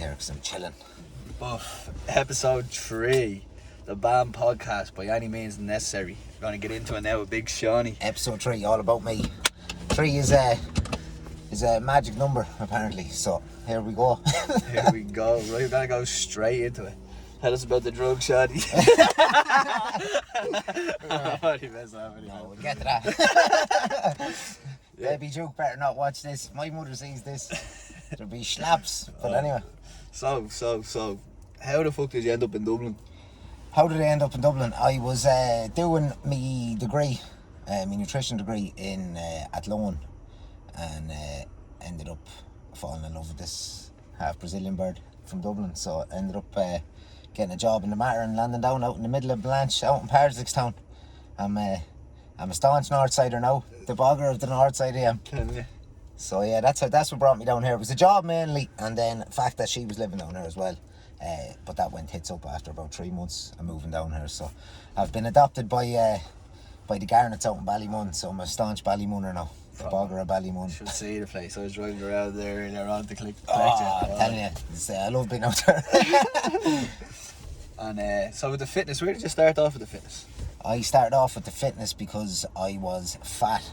here because I'm chilling. Episode 3, the BAM podcast by any means necessary. We're going to get into it now with Big Seanie. Episode 3, all about me. 3 is a magic number apparently, so here we go. Here we go. Right, we're going to go straight into it. Tell us about the drug, Seanie. No, we'll get to that. Baby Duke better not watch this. My mother sees this. There'll be slaps. But anyway. So, how the fuck did you end up in Dublin? How did I end up in Dublin? I was doing my degree, my nutrition degree at Longford, and ended up falling in love with this half Brazilian bird from Dublin. So I ended up getting a job in the Matter and landing down out in the middle of Blanche, out in Parsixtown. I'm a staunch north sider now, the bogger of the north side I am. So yeah, that's what brought me down here. It was a job mainly, and then the fact that she was living down here as well. But that went hits up after about 3 months of moving down here. So I've been adopted by the Garnets out in B.A.M.N, so I'm a staunch Ballymunner now. The bogger of Ballymun. Should see the place. I was driving around there and they're on to collect you. I'm telling you, I love being out there. And so with the fitness, where did you start off with the fitness? I started off with the fitness because I was fat.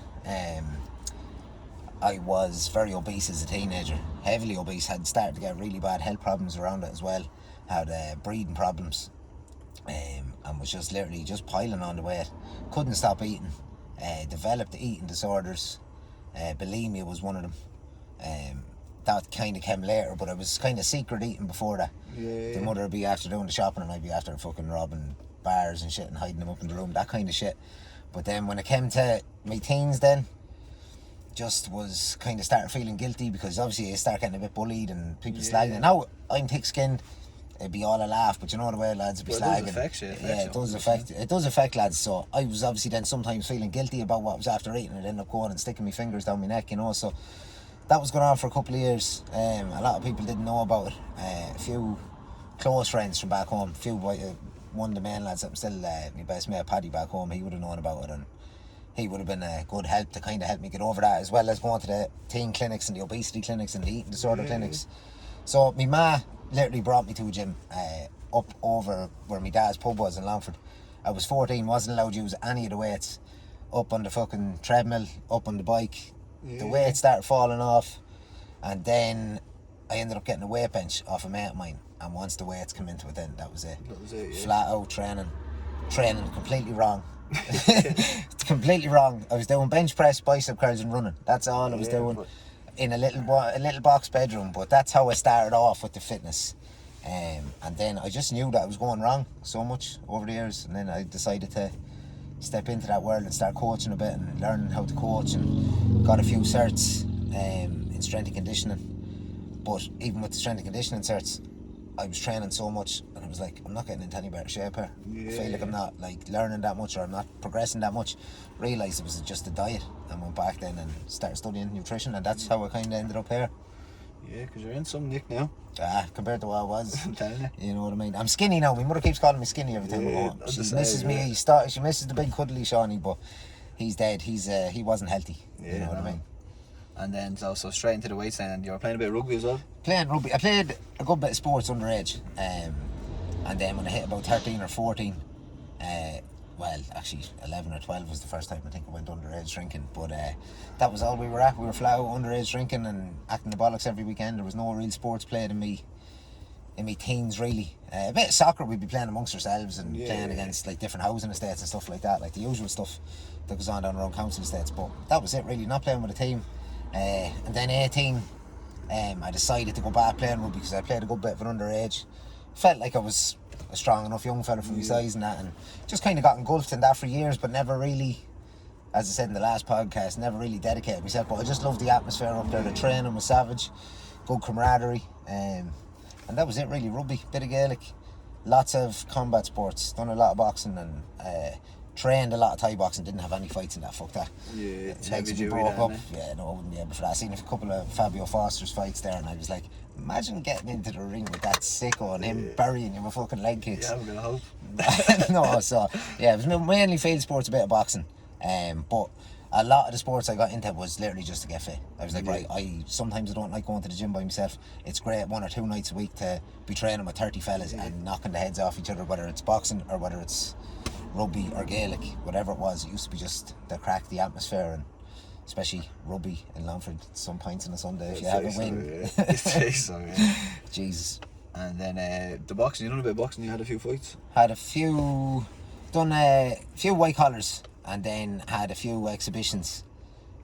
I was very obese as a teenager, heavily obese, had started to get really bad health problems around it as well, had breathing problems, and was just literally just piling on the weight, couldn't stop eating, developed eating disorders, bulimia was one of them. That kind of came later, but I was kind of secret eating before that. The mother would be after doing the shopping and I'd be after fucking robbing bars and shit and hiding them up in the room, that kind of shit. But then when it came to my teens then, just was kind of started feeling guilty because obviously I start getting a bit bullied and people slagging. Now I'm thick-skinned, it'd be all a laugh, but you know the way lads would be slagging. It does affect lads. So I was obviously then sometimes feeling guilty about what I was after eating and end up going and sticking my fingers down my neck, you know. So that was going on for a couple of years. A lot of people didn't know about it. A few close friends from back home, one of the main lads that I'm still my best mate Paddy back home, he would have known about it, and he would have been a good help to kind of help me get over that, as well as going to the teen clinics and the obesity clinics and the eating disorder clinics. So my ma literally brought me to a gym up over where my dad's pub was in Longford. I was 14, wasn't allowed to use any of the weights. Up on the fucking treadmill, up on the bike. The weight started falling off, and then I ended up getting a weight bench off a mate of mine, and once the weights come into it, then that was it. Flat out training completely wrong. It's completely wrong. I was doing bench press, bicep curls and running. That's all I was doing in a little box bedroom. But that's how I started off with the fitness, and then I just knew that I was going wrong so much over the years, and then I decided to step into that world and start coaching a bit and learning how to coach, and got a few certs in strength and conditioning. But even with the strength and conditioning certs, I was training so much and I was like, I'm not getting into any better shape here. I feel like I'm not like learning that much, or I'm not progressing that much. Realised it was just a diet, and went back then and started studying nutrition, and that's how I kind of ended up here. Yeah, because you're in some nick now. Compared to what I was. I'm telling you. You know what I mean? I'm skinny now. My mother keeps calling me skinny every time I go home. She misses me. She misses the big cuddly Seanie, but he's dead. He wasn't healthy. You know what I mean? And then so straight into the weight stand, and you were playing a bit of rugby as well? Playing rugby. I played a good bit of sports underage. And then when I hit about 13 or 14, well, actually 11 or 12 was the first time I think I went underage drinking. But that was all we were at. We were flat out underage drinking and acting the bollocks every weekend. There was no real sports played in me teens really. A bit of soccer we'd be playing amongst ourselves and playing against like different housing estates and stuff like that, like the usual stuff that goes on down around council estates. But that was it really, not playing with a team. And then 18, I decided to go back playing rugby because I played a good bit of an underage. Felt like I was a strong enough young fella for my size and that, and just kind of got engulfed in that for years, but never really, as I said in the last podcast, never really dedicated myself. But I just loved the atmosphere up there. The training was savage, good camaraderie, and that was it really. Rugby, bit of Gaelic, lots of combat sports, done a lot of boxing, and trained a lot of Thai boxing. Didn't have any fights in that, fuck that. Legs would be broke up. Yeah, no, I wouldn't be able for that. I seen a couple of Fabio Foster's fights there, and I was like, imagine getting into the ring with that sicko and him burying you with fucking leg kicks. Yeah, I'm gonna hope. No, so yeah, it was mainly field sports, a bit of boxing. But a lot of the sports I got into was literally just to get fit. I was like, right, sometimes I don't like going to the gym by myself. It's great 1 or 2 nights a week to be training with 30 fellas and knocking the heads off each other, whether it's boxing or whether it's rugby or Gaelic, whatever it was. It used to be just the crack, the atmosphere, and especially rugby in Longford, some pints on a Sunday if you have a win. Jesus. And then the boxing, you done a bit of boxing, you had a few fights? Had a few, done a few white collars, and then had a few exhibitions.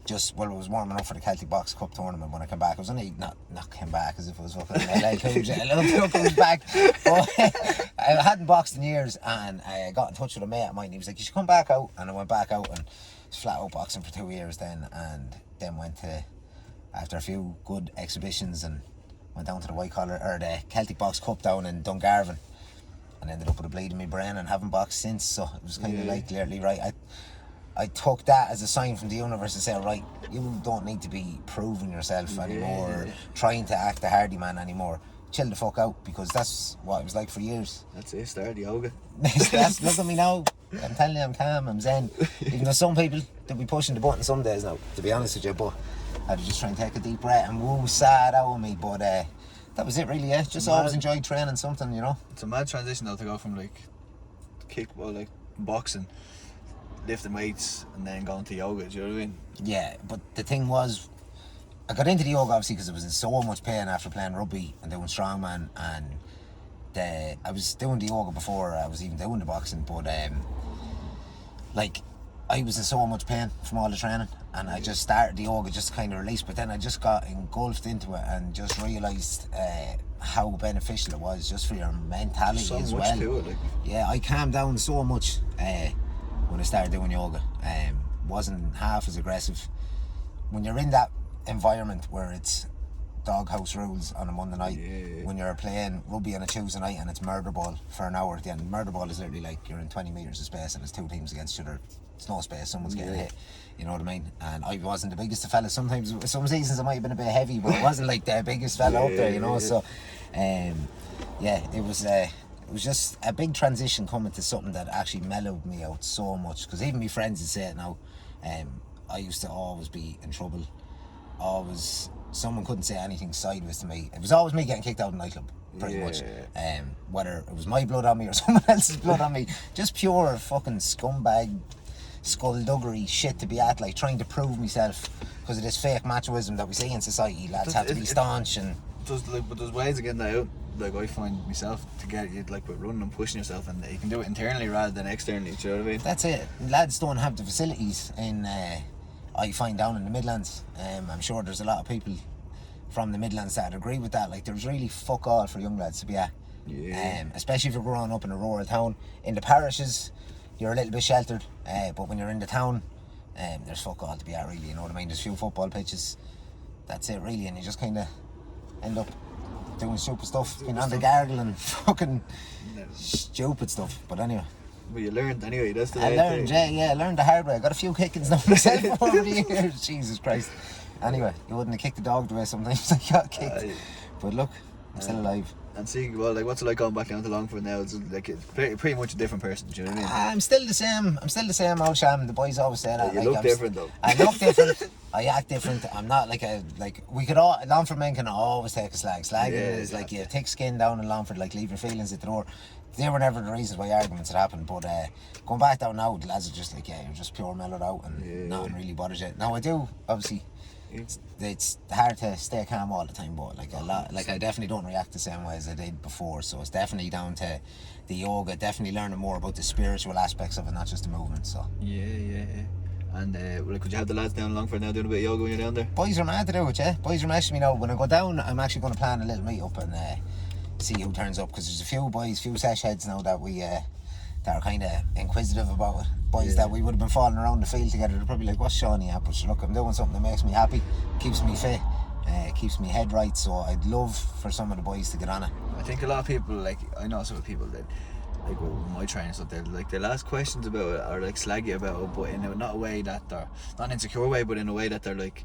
Just, well, it was warming up for the Celtic Box Cup tournament when I came back. I was only, not came back as if it was fucking LA Coach. I looked I was back. But I hadn't boxed in years, and I got in touch with a mate of mine. He was like, you should come back out. And I went back out and was flat out boxing for 2 years then. And then went to, after a few good exhibitions, and went down to the white collar, or the Celtic Box Cup down in Dungarvan. And ended up with a bleed in my brain and haven't boxed since. So it was kind of like literally right. I took that as a sign from the universe to say, right, you don't need to be proving yourself anymore, or trying to act the hardy man anymore. Chill the fuck out, because that's what it was like for years. That's it, start yoga. Look at me now. I'm telling you, I'm calm, I'm zen. Even though some people, they'll be pushing the button some days now, to be honest with you, but I had to just try and take a deep breath and woo sad out of me. But that was it really, yeah. Just always enjoyed training something, you know. It's a mad transition though to go from like boxing, lifting weights, and then going to yoga, do you know what I mean? Yeah, but the thing was, I got into the yoga obviously because I was in so much pain after playing rugby and doing strongman, and I was doing the yoga before I was even doing the boxing, but like I was in so much pain from all the training, and I just started the yoga just to kind of release, but then I just got engulfed into it and just realised how beneficial it was just for your mentality so as much well. to it, like. Yeah, I calmed down so much when I started doing yoga. Wasn't half as aggressive. When you're in that environment where it's doghouse rules on a Monday night, when you're playing rugby on a Tuesday night and it's murder ball for an hour at the end. Murder ball is literally like you're in 20 metres of space and there's 2 teams against each other. It's no space, someone's getting hit, you know what I mean? And I wasn't the biggest of fellas. Sometimes, some seasons I might have been a bit heavy, but it wasn't like the biggest fella up there, you know. So it was just a big transition coming to something that actually mellowed me out so much, because even my friends would say it now. I used to always be in trouble. Always, someone couldn't say anything sideways to me. It was always me getting kicked out of the nightclub, pretty much. Whether it was my blood on me or someone else's blood on me. Just pure fucking scumbag, skullduggery shit to be at, like trying to prove myself because of this fake machoism that we see in society. Lads have to be staunch and... But there's ways of getting that out. Like I find myself to get you, like with running and pushing yourself, and you can do it internally rather than externally. Do you know what I mean? That's it. Lads don't have the facilities in. I find down in the Midlands. I'm sure there's a lot of people from the Midlands that agree with that. Like there's really fuck all for young lads to be at. Especially if you're growing up in a rural town. In the parishes, you're a little bit sheltered, but when you're in the town, there's fuck all to be at, really. You know what I mean? There's a few football pitches. That's it, really, and you just kind of end up doing stupid stuff, being on the gargle and fucking stupid stuff. But anyway. But you learned anyway, that's the I learned, I learned the hard way. I got a few kickings now myself over the years. Jesus Christ. Anyway, you wouldn't have kicked the dog the way sometimes I got kicked. But look, I'm still alive. And see, well, like, what's it like going back down to Longford now? It's like it's pretty much a different person, do you know what I mean? I'm still the same old Sham. The boys always say that. You look different though. I look different. I act different. I'm not we could all, Longford men can always take a slag. Slagging is like you thick skin down in Longford, like leave your feelings at the door. They were never the reasons why arguments had happened, but going back down now, the lads are just like, you're just pure mellowed out and nothing really bothers you. Now I do, obviously, it's hard to stay calm all the time, but I definitely don't react the same way as I did before, so it's definitely down to the yoga, definitely learning more about the spiritual aspects of it, not just the movement, so. And could you have the lads down in Longford now doing a bit of yoga when you're down there? Boys are mad to do it, yeah. Boys are messaging me now. When I go down, I'm actually going to plan a little meet up and see who turns up, because there's a few sesh heads now that we that are kind of inquisitive about it. Boys that we would have been falling around the field together, they're probably like, what's Seanie at? But look, I'm doing something that makes me happy, keeps me fit, keeps me head right, so I'd love for some of the boys to get on it. I think a lot of people, like, I know some people that, like with my training stuff, they'll ask questions about it or like slag you about it, but in not a way that they're, not an insecure way, but in a way that they're like,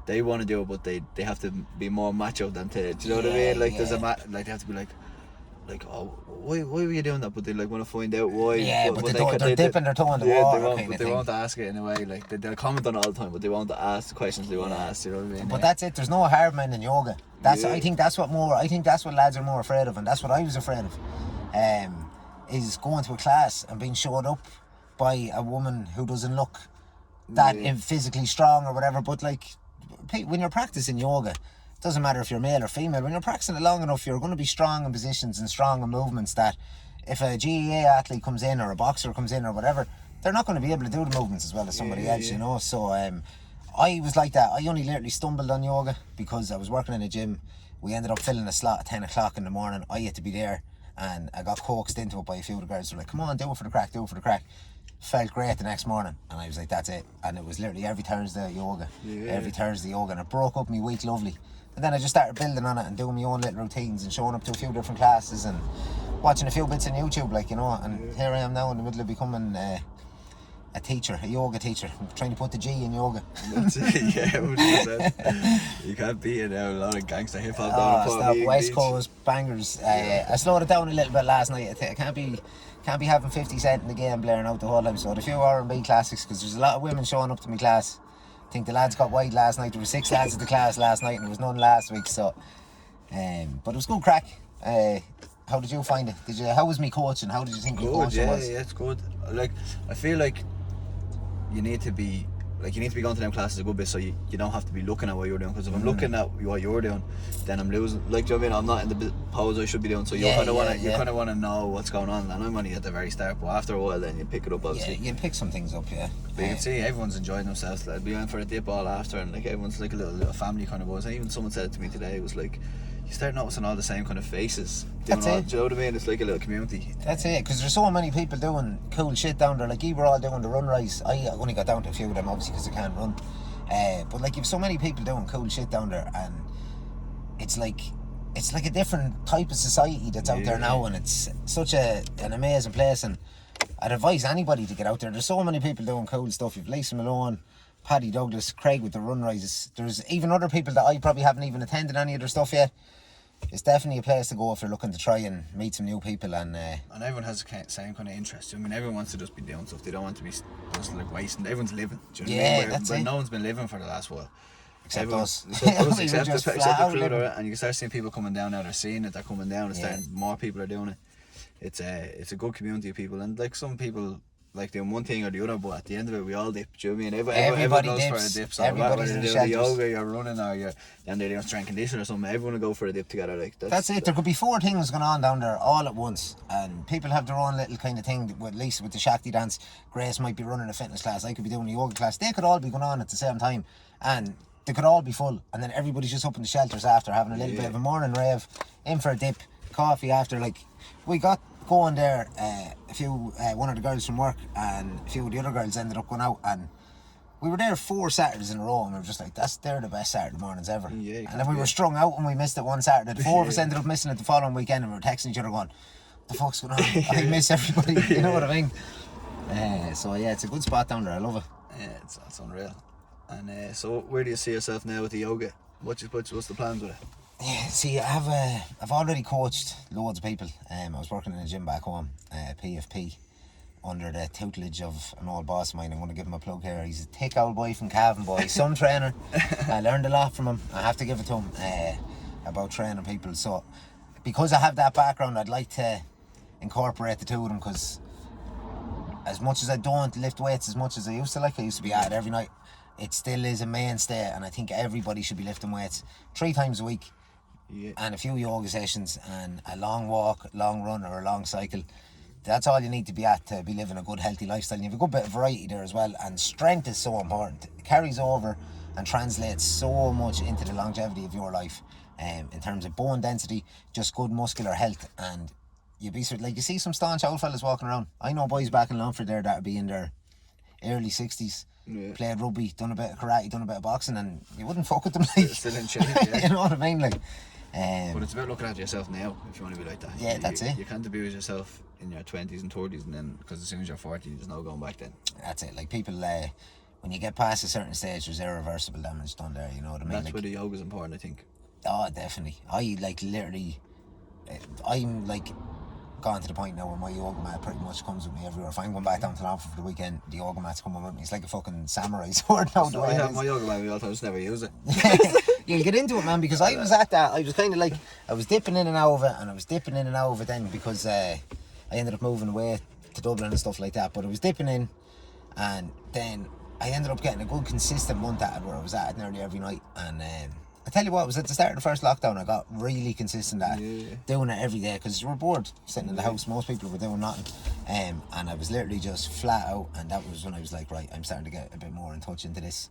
they want to do it, but they have to be more macho than to, do you know what I mean? Like there's like they have to be like, like, oh, why were you doing that? But they like want to find out why. Yeah, but they're dipping their toe in the water. They won't, kind but of they thing. won't ask it in a way. Like they'll comment on it all the time, but they won't ask the questions they want to ask. You know what I mean? But that's it. There's no hard men in yoga. I think that's what lads are more afraid of, and that's what I was afraid of. Is going to a class and being showed up by a woman who doesn't look that physically strong or whatever. But like, when you're practicing yoga, it doesn't matter if you're male or female. When you're practicing it long enough, you're going to be strong in positions and strong in movements that if a GAA athlete comes in or a boxer comes in or whatever, they're not going to be able to do the movements as well as somebody else, you know. So I was like that. I only literally stumbled on yoga because I was working in a gym. We ended up filling a slot at 10 o'clock in the morning. I had to be there, and I got coaxed into it by a few of the girls. They were like, come on, do it for the crack. Felt great the next morning, and I was like, that's it. And it was literally every Thursday yoga, and it broke up my week lovely. And then I just started building on it and doing my own little routines and showing up to a few different classes and watching a few bits on YouTube, like, you know. And here I am now in the middle of becoming a yoga teacher. I'm trying to put the G in yoga. That's it, yeah, 100%. You can't beat it now. A lot of gangster hip hop down the stop, West Coast bangers. I slowed it down a little bit last night. I can't be having 50 Cent in the game blaring out the whole time. So a few R&B classics, because there's a lot of women showing up to my class. I think the lads got wide last night. There were 6 lads at the class last night, and there was none last week. So, but it was good crack. How did you find it? How was me coaching? How did you think your coaching was? Yeah, it's good. Like, I feel like you need to be going to them classes a good bit, so you don't have to be looking at what you're doing. Because if I'm looking at what you're doing, then I'm losing. Like, do you know what I mean? I'm not in the pose I should be doing. So you kind of want to know what's going on. And I'm only at the very start, but after a while, then you pick it up. Obviously, you pick some things up. Yeah. But you can see everyone's enjoying themselves. Like, we went for a dip all after, and like everyone's like a little family kind of buzz. And even someone said it to me today. It was like, you start noticing all the same kind of faces. That's it. Do you know what I mean? It's like a little community. That's it, because there's so many people doing cool shit down there. Like, you were all doing the run race. I only got down to a few of them, obviously, because I can't run. But like, you've so many people doing cool shit down there, and it's like a different type of society that's out there now, and it's such an amazing place. And I'd advise anybody to get out there. There's so many people doing cool stuff. You've Lisa Malone, Paddy Douglas, Craig with the run races. There's even other people that I probably haven't even attended any of their stuff yet. It's definitely a place to go if you're looking to try and meet some new people. And everyone has the same kind of interest. I mean, everyone wants to just be doing stuff. They don't want to be just like wasting. Everyone's living. Do you know what I mean? That's but it. no one's been living for the last while. Except us. Except the crew, and you can start seeing people coming down now. They're seeing it. They're coming down. It's starting. More people are doing it. It's a good community of people, and like some people like doing one thing or the other, but at the end of it, we all dip. Do you know what I mean? Everybody goes for a dip. So everybody's whether in the you're doing yoga, you're running, or they're doing strength conditioning or something, everyone will go for a dip together. Like that's it. There could be 4 things going on down there all at once, and people have their own little kind of thing. At least with the Shakti dance, Grace might be running a fitness class. I could be doing a yoga class. They could all be going on at the same time, and they could all be full. And then everybody's just up in the shelters after having a little bit of a morning rave, in for a dip, coffee after. Like, we got going there, one of the girls from work and a few of the other girls ended up going out, and we were there 4 Saturdays in a row, and we were just like, they're the best Saturday mornings ever. And then we were strung out when we missed it one Saturday. The 4 of us ended up missing it the following weekend, and we were texting each other going, what the fuck's going on? I miss everybody. You know what I mean? So yeah, it's a good spot down there. I love it. Yeah, it's unreal. And so where do you see yourself now with the yoga? What's the plans with it? Yeah, see, I've already coached loads of people. I was working in a gym back home, PFP, under the tutelage of an old boss of mine. I'm going to give him a plug here. He's a thick old boy from Cavan, boy, some trainer. I learned a lot from him. I have to give it to him about training people. So because I have that background, I'd like to incorporate the two of them, because as much as I don't lift weights as much as I used to be at it every night, it still is a mainstay, and I think everybody should be lifting weights 3 times a week. Yeah. And a few yoga sessions and a long walk, long run, or a long cycle. That's all you need to be at to be living a good, healthy lifestyle. And you have a good bit of variety there as well. And strength is so important. It carries over and translates so much into the longevity of your life. In terms of bone density, just good muscular health. And you see some staunch old fellas walking around. I know boys back in Longford there that would be in their early 60s. Yeah. Played rugby, done a bit of karate, done a bit of boxing, and you wouldn't fuck with them. Like, still in shape, yeah. You know what I mean? Like, but it's about looking at yourself now if you want to be like that. Yeah, that's it. You can't abuse yourself in your 20s and 30s, and then because as soon as you're 40, there's no going back then. That's it. Like, people, when you get past a certain stage, there's irreversible damage done there. You know what I mean? That's where the yoga's important, I think. Oh, definitely. I literally I'm like gone to the point now where my yoga mat pretty much comes with me everywhere. If I'm going back down to Longford for the weekend, the yoga mat's coming with me. It's like a fucking samurai sword now. So I have my yoga mat, I just never use it. You'll get into it, man, because I was at that. I was kind of like, I was dipping in and out of it, and I was dipping in and out of it then because I ended up moving away to Dublin and stuff like that. But I was dipping in, and then I ended up getting a good consistent month at it where I was at it nearly every night. And I tell you what, it was at the start of the first lockdown I got really consistent at doing it every day because you were bored sitting in the house. Most people were doing nothing, and I was literally just flat out. And that was when I was like, right, I'm starting to get a bit more in touch into this.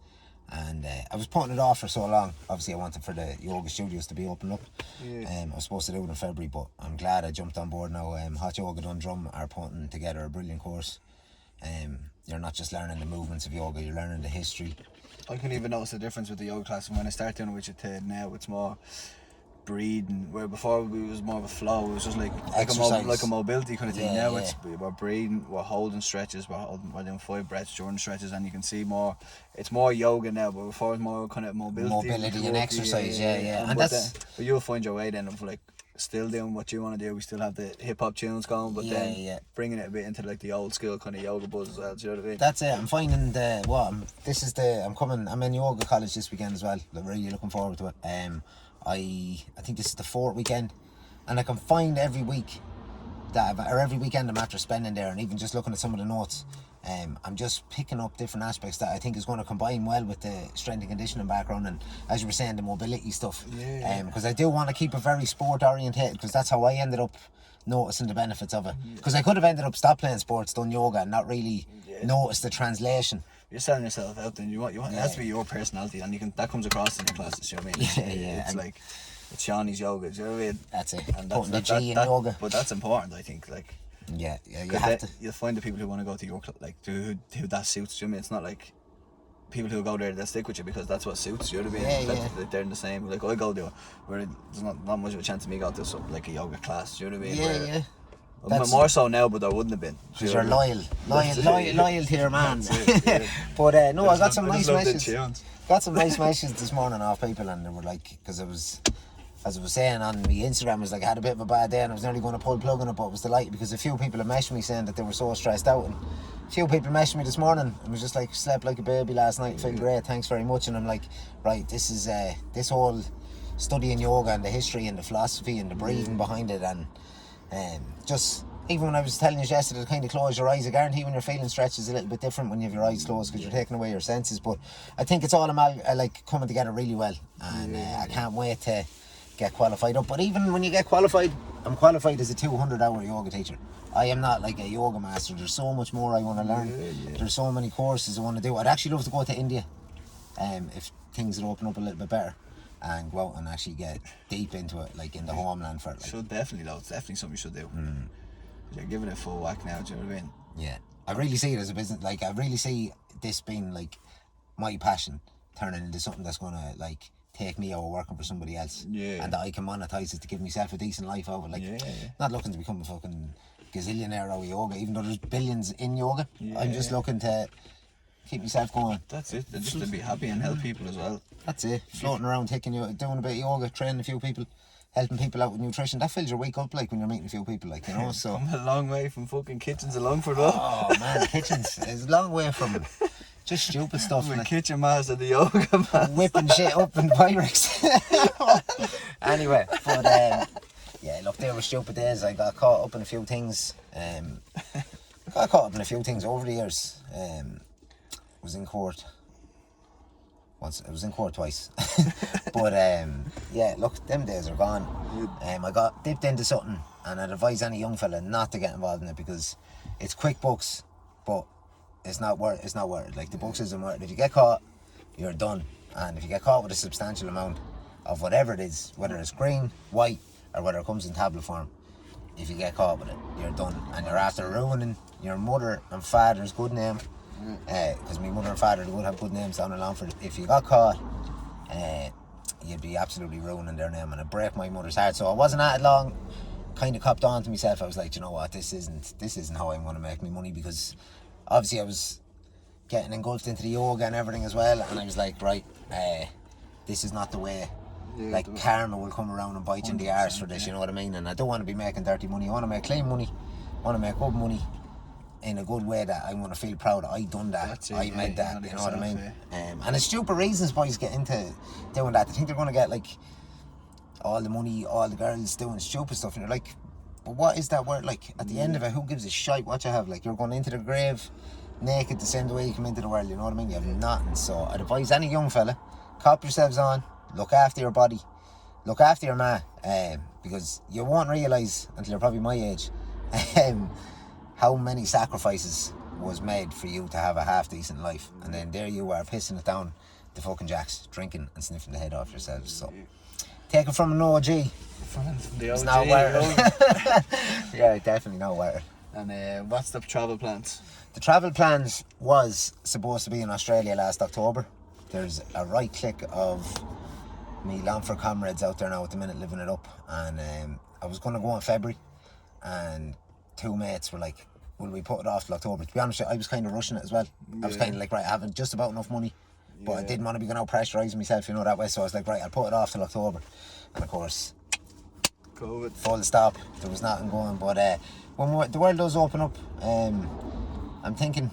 And I was putting it off for so long. Obviously I wanted for the yoga studios to be open up. I was supposed to do it in February, but I'm glad I jumped on board now. Hot Yoga Dundrum are putting together a brilliant course. You're not just learning the movements of yoga, you're learning the history. I can even notice the difference with the yoga class. And when I start doing it with you to now, it's more breathing, where before it was more of a flow. It was just like a mobility kind of thing. Now it's we're breathing, we're holding stretches, we're doing 5 breaths during stretches, and you can see more. It's more yoga now, but before it's more kind of mobility and exercise. And but you'll find your way then of like still doing what you want to do. We still have the hip hop tunes going, but then bringing it a bit into like the old school kind of yoga buzz as well. Do you know what I mean? That's it. I'm finding I'm in yoga college this weekend as well. I'm really looking forward to it. I think this is the 4th weekend, and I can find every week every weekend I'm after spending there, and even just looking at some of the notes, I'm just picking up different aspects that I think is going to combine well with the strength and conditioning background, and as you were saying, the mobility stuff. Because I do want to keep it very sport orientated, because that's how I ended up noticing the benefits of it. Because I could have ended up stopped playing sports, done yoga, and not really noticed the translation. You're selling yourself out, and you want it has to be your personality, and that comes across in the classes. You know what I mean? It's like it's Seanie's yoga. Do you know what I mean? That's it. And putting the G in yoga. But that's important, I think. Like you have to. You'll find the people who want to go to your club, like who that suits. Do you know what I mean? It's not like people who go there that stick with you because that's what suits you. They're in the same. Like I go there where there's not much of a chance of me going to something like a yoga class. Do you know what I mean? That's more so now, but there wouldn't have been. Because you're loyal to your man. But I got some nice messages. Got some nice messages this morning off people, and they were like, because as I was saying on my Instagram, I was like, I had a bit of a bad day and I was nearly going to pull the plug on it, but I was delighted because a few people had messaged me saying that they were so stressed out, and a few people messaged me this morning and was just like, slept like a baby last night, feel great, thanks very much. And I'm like, right, this is this whole studying yoga and the history and the philosophy and the breathing behind it, and just even when I was telling you yesterday to kind of close your eyes, I guarantee when you're feeling stretched is a little bit different when you have your eyes closed because you're taking away your senses. But I think it's all like coming together really well, and I can't wait to get qualified up. But even when you get qualified, I'm qualified as a 200-hour yoga teacher. I am not like a yoga master. There's so much more I want to learn. There's so many courses I want to do. I'd actually love to go to India if things would open up a little bit better, and go out and actually get deep into it, like in the homeland for it. Like. Should definitely, though. It's definitely something you should do. You're giving it full whack now, do you know what I mean? Yeah. I really see it as a business. Like, I really see this being like my passion turning into something that's going to like take me out working for somebody else. And that I can monetize it to give myself a decent life out of it. Like, not looking to become a fucking gazillionaire out of yoga, even though there's billions in yoga. I'm just looking to keep myself going. That's it. Just to be happy and help people as well. That's it. Floating around, doing a bit of yoga, training a few people, helping people out with nutrition. That fills your week up, like when you're meeting a few people, like, you know. So come a long way from fucking kitchens to Longford. Oh man, kitchens is a long way from just stupid stuff. With kitchen master, the yoga master, whipping shit up in Pyrex. Anyway, but yeah, look, they were stupid days. I got caught up in a few things. Over the years. Was in court. Once I was in court twice. But yeah, look, them days are gone. I got dipped into something, and I'd advise any young fella not to get involved in it because it's quick bucks, but it's not worth it. Like, the bucks isn't worth it. If you get caught, you're done. And if you get caught with a substantial amount of whatever it is, whether it's green, white, or whether it comes in tablet form, if you get caught with it, you're done. And you're after ruining your mother and father's good name. Because my mother and father would have good names down in Longford. If you got caught, you'd be absolutely ruining their name, and it'd break my mother's heart. So I wasn't at it long. Kind of copped on to myself. I was like, you know what, this isn't how I'm going to make my money, because obviously I was getting engulfed into the yoga and everything as well, and I was like, right, this is not the way Yeah, like karma will come around and bite you in the arse for this, you know what I mean? And I don't want to be making dirty money. I want to make clean money. I want to make good money in a good way that I want to feel proud I done that. I made that, you know what I mean? And it's stupid reasons boys get into doing that. They think they're going to get like all the money, all the girls doing stupid stuff, and you're like, but what is that worth? Like at the end of it, who gives a shite what you have? Like you're going into the grave naked the same way you come into the world, you know what I mean? You have nothing. So I'd advise any young fella, cop yourselves on, look after your body, look after your ma, because you won't realise until you're probably my age how many sacrifices was made for you to have a half decent life, and then there you are pissing it down the fucking jacks, drinking and sniffing the head off yourselves. So take it from an OG. From the OG. It's not worth it. Yeah, definitely not worth it. And what's the travel plans? The travel plans was supposed to be in Australia last October. There's a right click of me Longford comrades out there now at the minute living it up, and I was going to go in February, and two mates were like, will we put it off till October? To be honest, I was kind of rushing it as well. I was kind of like, right, I haven't just about enough money, but I didn't want to be going out pressurising myself, you know, that way. So I was like, right, I'll put it off till October. And of course, COVID. Full stop. There was nothing going. But when the world does open up, I'm thinking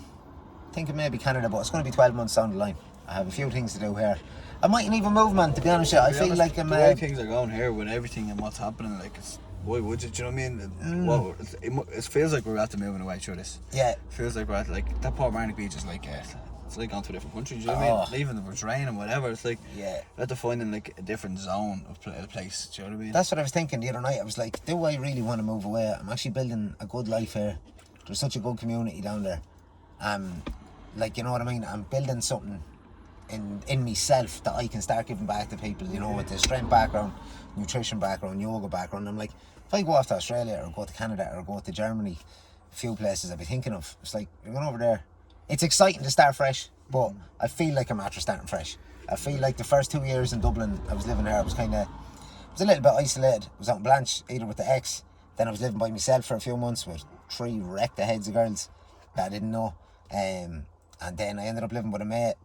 maybe Canada, but it's going to be 12 months down the line. I have a few things to do here. I mightn't even move, man, to be honest with you. I feel like I'm... The way things are going here with everything and what's happening, like, it's... Why would you? Do you know what I mean? Well, it feels like we're at the moving away through this. Yeah. It feels like we're at, like, that Portmarnock beach is like, it's like going to a different country, do you know what I mean? Even if it's raining, whatever, it's like, we're at to finding, like, a different zone of place, do you know what I mean? That's what I was thinking the other night. I was like, do I really want to move away? I'm actually building a good life here. There's such a good community down there. Like, you know what I mean? I'm building something in myself that I can start giving back to people, you know, with the strength background, nutrition background, yoga background. I'm like, if I go off to Australia or go to Canada or go to Germany, a few places I'd be thinking of, it's like, you're going over there. It's exciting to start fresh, but I feel like I'm after starting fresh. I feel like the first 2 years in Dublin, I was living there, I was a little bit isolated. I was out in Blanche, either with the ex, then I was living by myself for a few months with 3 wrecked the heads of girls that I didn't know. And then I ended up living with a mate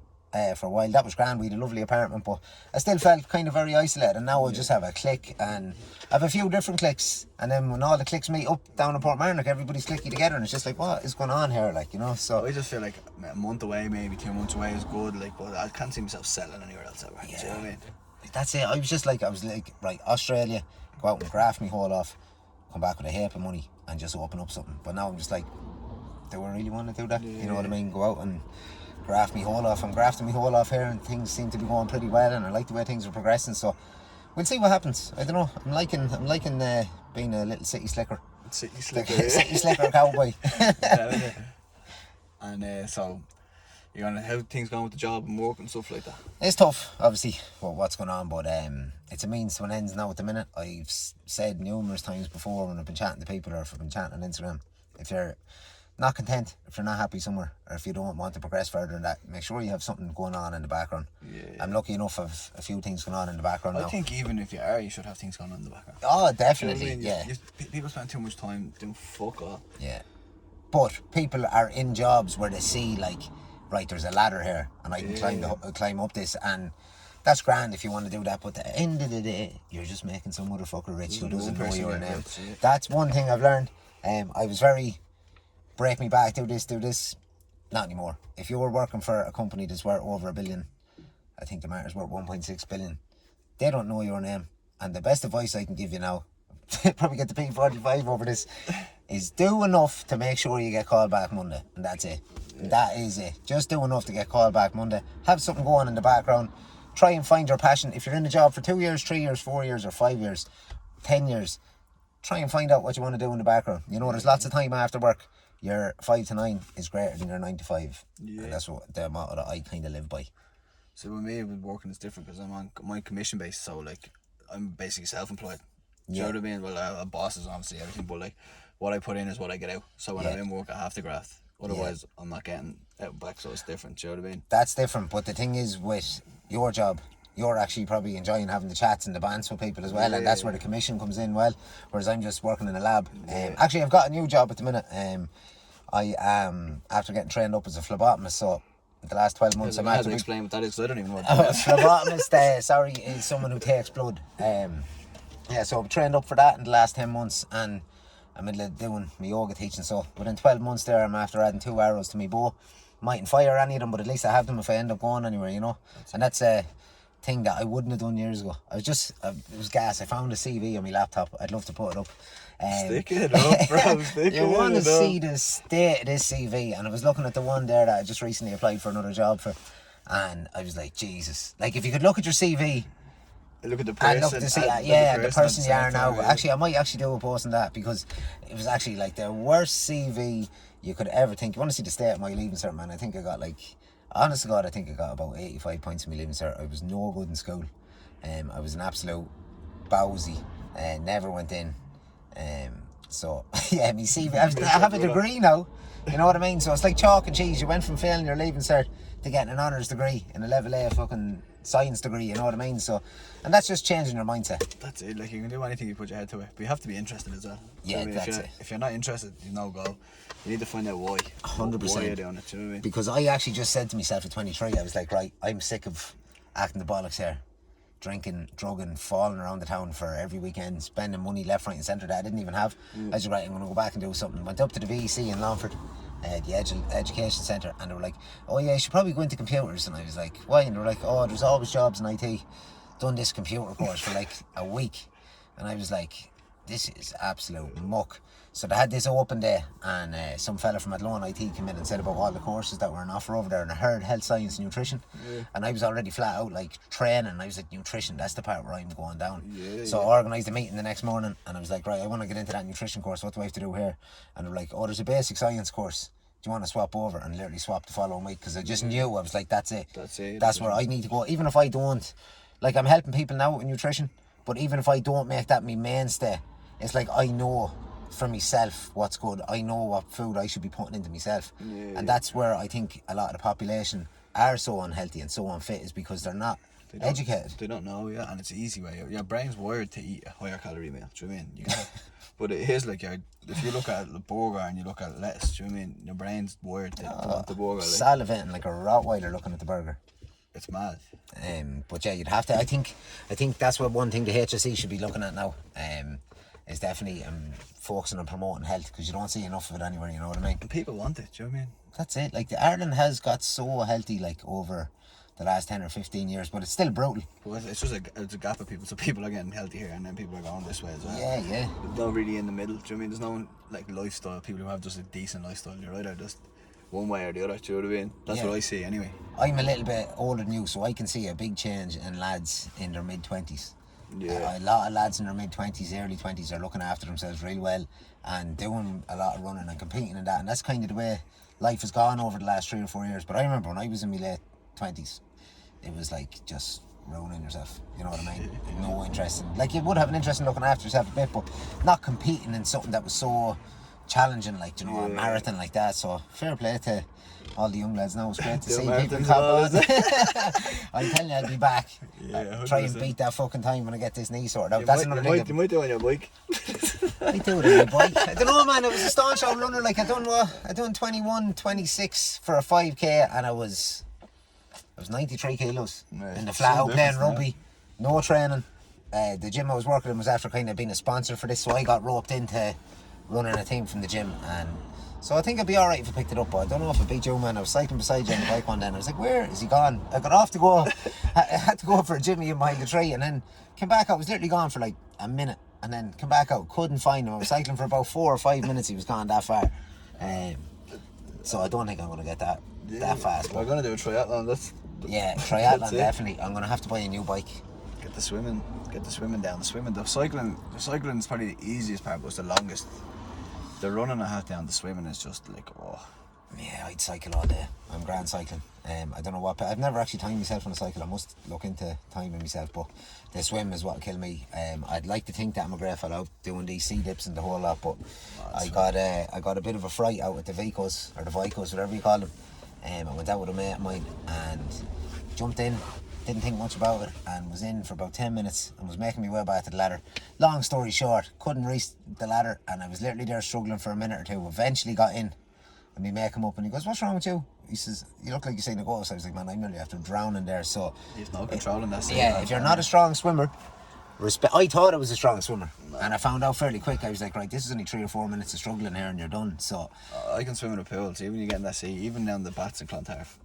for a while. That was grand. We had a lovely apartment, but I still felt kind of very isolated. And now I just have a clique, and I have a few different cliques. And then when all the cliques meet up down in Portmarnock, everybody's clicky together, and it's just like, what is going on here? Like, you know. So I just feel like a month away, maybe 2 months away is good. Like, but I can't see myself settling anywhere else ever. Yeah. Do you know what I mean? That's it. I was like, right, Australia, go out and graft me whole off, come back with a heap of money, and just open up something. But now I'm just like, do I really want to do that? You know what I mean? Go out and graft me whole off. I'm grafting me whole off here, and things seem to be going pretty well, and I like the way things are progressing. So we'll see what happens. I don't know. I'm liking being a little city slicker. City slicker. City slicker cowboy. And so you're gonna how things going with the job and work and stuff like that? It's tough, obviously, what's going on, but it's a means to an end now at the minute. I've said numerous times before when I've been chatting to people, or if I've been chatting on Instagram, if you're not content, if you're not happy somewhere, or if you don't want to progress further than that, make sure you have something going on in the background. I'm lucky enough of a few things going on in the background now. I think even if you are, you should have things going on in the background. Oh, definitely, you know what I mean? People spend too much time doing fuck all. Yeah. But people are in jobs where they see, like, right, there's a ladder here, and I can climb up this, and that's grand if you want to do that, but at the end of the day, you're just making some motherfucker rich who doesn't know your name. That's one thing I've learned. I was very... break me back, do this. Not anymore. If you were working for a company that's worth over $1 billion, I think the market's worth 1.6 billion, they don't know your name. And the best advice I can give you now, probably get the P45 over this, is do enough to make sure you get called back Monday. And that's it. That is it. Just do enough to get called back Monday. Have something going in the background. Try and find your passion. If you're in a job for 2 years, 3 years, 4 years, or 5 years, 10 years, try and find out what you want to do in the background. You know, there's lots of time after work. Your 5 to 9 is greater than your 9 to 5. Yeah. And that's what the motto that I kind of live by. So with me, with working is different because I'm on my commission based, so like I'm basically self-employed. Do you know what I mean? Well, a boss is obviously everything, but like what I put in is what I get out. So when I'm in work, I have to graft. Otherwise, I'm not getting out back, so it's different. Do you know what I mean? That's different, but the thing is with your job, you're actually probably enjoying having the chats and the bands with people as well, and that's where the commission comes in well, whereas I'm just working in a lab. Actually, I've got a new job at the minute. I am, after getting trained up as a phlebotomist, so the last 12 months. I have to explain what that is, because I don't even know what that is. Phlebotomist, is someone who takes blood. Yeah, so I've trained up for that in the last 10 months, and I'm in doing my yoga teaching. So within 12 months there, I'm after adding 2 arrows to my bow. Mightn't fire any of them, but at least I have them if I end up going anywhere, you know. And that's a thing that I wouldn't have done years ago. It was gas. I found a CV on my laptop. I'd love to put it up. Stick it up, bro. You want to see the state of this CV, and I was looking at the one there that I just recently applied for another job for, and I was like, Jesus. Like, if you could look at your CV, look at the person, and look to see, the person you are now. Actually, I might actually do a post on that, because it was actually like the worst CV you could ever think. You want to see the state of my leaving cert, man? I think I got honest to God, I think I got about 85 points in my leaving cert. I was no good in school. I was an absolute bowsy. Never went in. So yeah, my CV. I have a degree now. You know what I mean? So it's like chalk and cheese. You went from failing your leaving cert to getting an honours degree and a level A fucking science degree. You know what I mean? So, and that's just changing your mindset. That's it. Like, you can do anything you put your head to it, but you have to be interested as well. Yeah, that's it. If you're not interested, you no go. You need to find out why. 100%. Why you're doing it. Do you know what I mean? Because I actually just said to myself at 23, I was like, right, I'm sick of acting the bollocks here. Drinking, drugging, falling around the town for every weekend, spending money left, right and centre that I didn't even have. I was right, I'm going to go back and do something. Went up to the VEC in Longford, the education centre, and they were like, oh yeah, you should probably go into computers. And I was like, why? And they were like, oh, there's always jobs in IT. Done this computer course for like a week. And I was like, this is absolute muck. So they had this open day, and some fella from Athlone IT came in and said about all the courses that were on offer over there, and I heard health science and nutrition, and I was already flat out like training, and I was like, nutrition, that's the part where I'm going down. So I organised a meeting the next morning, and I was like, right, I want to get into that nutrition course, what do I have to do here? And they were like, oh, there's a basic science course, do you want to swap over? And literally swapped the following week, because I just knew, I was like, that's it. That's where I need to go. Even if I don't, like, I'm helping people now with nutrition, but even if I don't make that my mainstay, it's like, I know for myself what's good. I know what food I should be putting into myself. And that's where I think a lot of the population are so unhealthy and so unfit, is because they're not educated. They don't know, yeah, and it's an easy way. Your brain's wired to eat a higher calorie meal, do you know what I mean? You can but it is like, if you look at the burger and you look at lettuce, do you know what I mean? Your brain's wired to want the burger. Like, salivating like a Rottweiler looking at the burger. It's mad. But yeah, you'd have to, I think that's what one thing the HSE should be looking at now. Is definitely focusing on promoting health, because you don't see enough of it anywhere, you know what I mean? And people want it, do you know what I mean? That's it. Like, Ireland has got so healthy, like, over the last 10 or 15 years, but it's still brutal. Well, it's just it's a gap of people, so people are getting healthy here, and then people are going this way as well. Yeah. There's no really in the middle, do you know what I mean? There's no, like, lifestyle, people who have just a decent lifestyle, you're either just one way or the other, do you know what I mean? That's what I see anyway. I'm a little bit older than you, so I can see a big change in lads in their mid-20s. Yeah. A lot of lads in their mid-20s, early 20s are looking after themselves real well and doing a lot of running and competing in that, and that's kind of the way life has gone over the last 3 or 4 years. But I remember when I was in my late 20s, it was like just ruining yourself, you know what I mean? No interest in, like, you would have an interest in looking after yourself a bit, but not competing in something that was so challenging, like, you know, a marathon like that. So fair play to all the young lads now. It's great to see people come on. I'm telling you, I'll be back. Try and beat that fucking time when I get this knee sorted out. That's another thing. You might do it on your bike. I do it on my bike. I don't know, man. I was a staunch old runner. Like, I done 21, 26 for a 5k, and I was 93 kilos in the flat out playing rugby. No training. The gym I was working in was after kind of being a sponsor for this, so I got roped into running a team from the gym, and so I think I'd be alright if I picked it up, but I don't know if I beat you, man. I was cycling beside you on the bike one day, and I was like, where is he gone? I got off to go, I had to go for a Jimmy in behind the tree, and then came back. I was literally gone for like a minute, and then come back out, couldn't find him. I was cycling for about 4 or 5 minutes, he was gone that far. So I don't think I'm going to get that fast. We're going to do a triathlon, triathlon, definitely. I'm going to have to buy a new bike. Get the swimming down. The cycling is probably the easiest part, but it's the longest. The running I have down, the swimming is just like, oh. Yeah, I'd cycle all day. I'm grand cycling. I don't know what, I've never actually timed myself on a cycle. I must look into timing myself, but the swim is what'll kill me. I'd like to think that I'm a great fellow out doing these sea dips and the whole lot, but I got a bit of a fright out with the Vicos, whatever you call them. I went out with a mate of mine and jumped in, didn't think much about it, and was in for about 10 minutes and was making my way back to the ladder. Long story short, couldn't reach the ladder, and I was literally there struggling for a minute or two. Eventually got in, And we make him up and he goes, what's wrong with you? He says, you look like you've seen a ghost. I was like, man, I'm nearly after drowning there. So You've no control in that scene. yeah, if you're not a strong swimmer, I thought I was a strong swimmer, and I found out fairly quick. I was like, right, this is only 3 or 4 minutes of struggling here and you're done. So I can swim in a pool, so even when you get in that sea, even down the bats in Clontarf,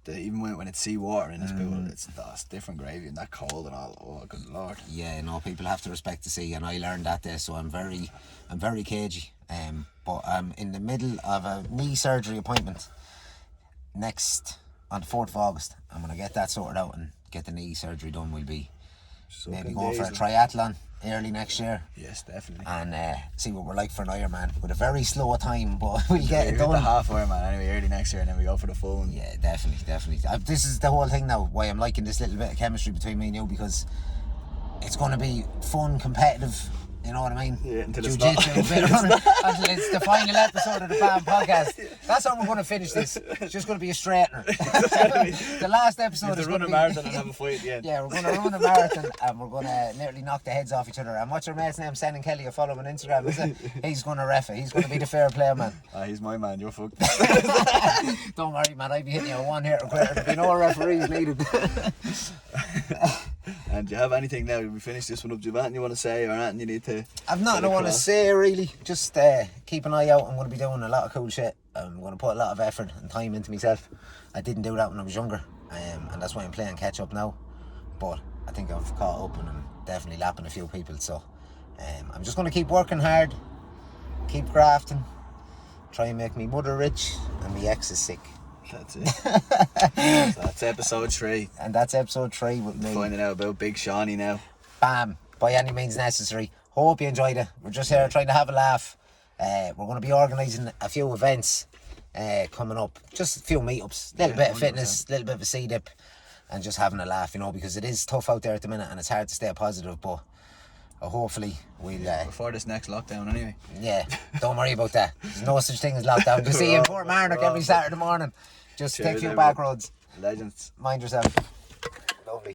even when it's sea water in this pool, it's different gravy and that cold and all. Oh, good lord. yeah, no, people have to respect the sea, and I learned that day. So I'm very cagey. But I'm in the middle of a knee surgery appointment next on the 4th of August. I'm gonna get that sorted out and get the knee surgery done. We'll be maybe going for a triathlon early next year. Yes, definitely. And see what we're like for an Ironman with a very slow time, but we'll get it done. done. The half Ironman anyway early next year, and then we go for the full one. Yeah, definitely. This is the whole thing now, why I'm liking this little bit of chemistry between me and you, because it's going to be fun, competitive, you know what I mean? Yeah, until Jiu-jitsu, it's a bit of running, until it's the final episode of the BAM podcast. That's how we're going to finish this. It's just going to be a straightener. The last episode is going to run a marathon and have a fight at the end. Yeah, we're going to run a marathon and we're going to nearly knock the heads off each other. And what's your mate's name? Seanie Kelly, you follow him on Instagram, is it? He's going to ref it. He's going to be the fair player, man. He's my man, you're fucked. Don't worry, man, I'd be hitting you a one here. There'd be no referees needed. And do you have anything now? We finish this one up, do you have anything you want to say or anything you need to... I've nothing I want to say really. Just keep an eye out. I'm going to be doing a lot of cool shit. I'm going to put a lot of effort and time into myself. I didn't do that when I was younger, and that's why I'm playing catch up now. But I think I've caught up and I'm definitely lapping a few people. So I'm just going to keep working hard, keep grafting, try and make me mother rich and my ex is sick. That's it. So that's episode 3. And that's episode 3 with me. Finding out about Big Seanie now. BAM, by any means necessary. Hope you enjoyed it. We're just here trying to have a laugh. We're going to be organising a few events coming up. Just a few meetups, little bit of 100%. fitness, little bit of a sea dip, and just having a laugh, you know, because it is tough out there at the minute and it's hard to stay positive, but hopefully we'll... Before this next lockdown anyway. Yeah, don't worry about that. There's no such thing as lockdown. You'll see you in Port Marnock every Saturday morning. Just take a few back roads. Legends. Mind yourself.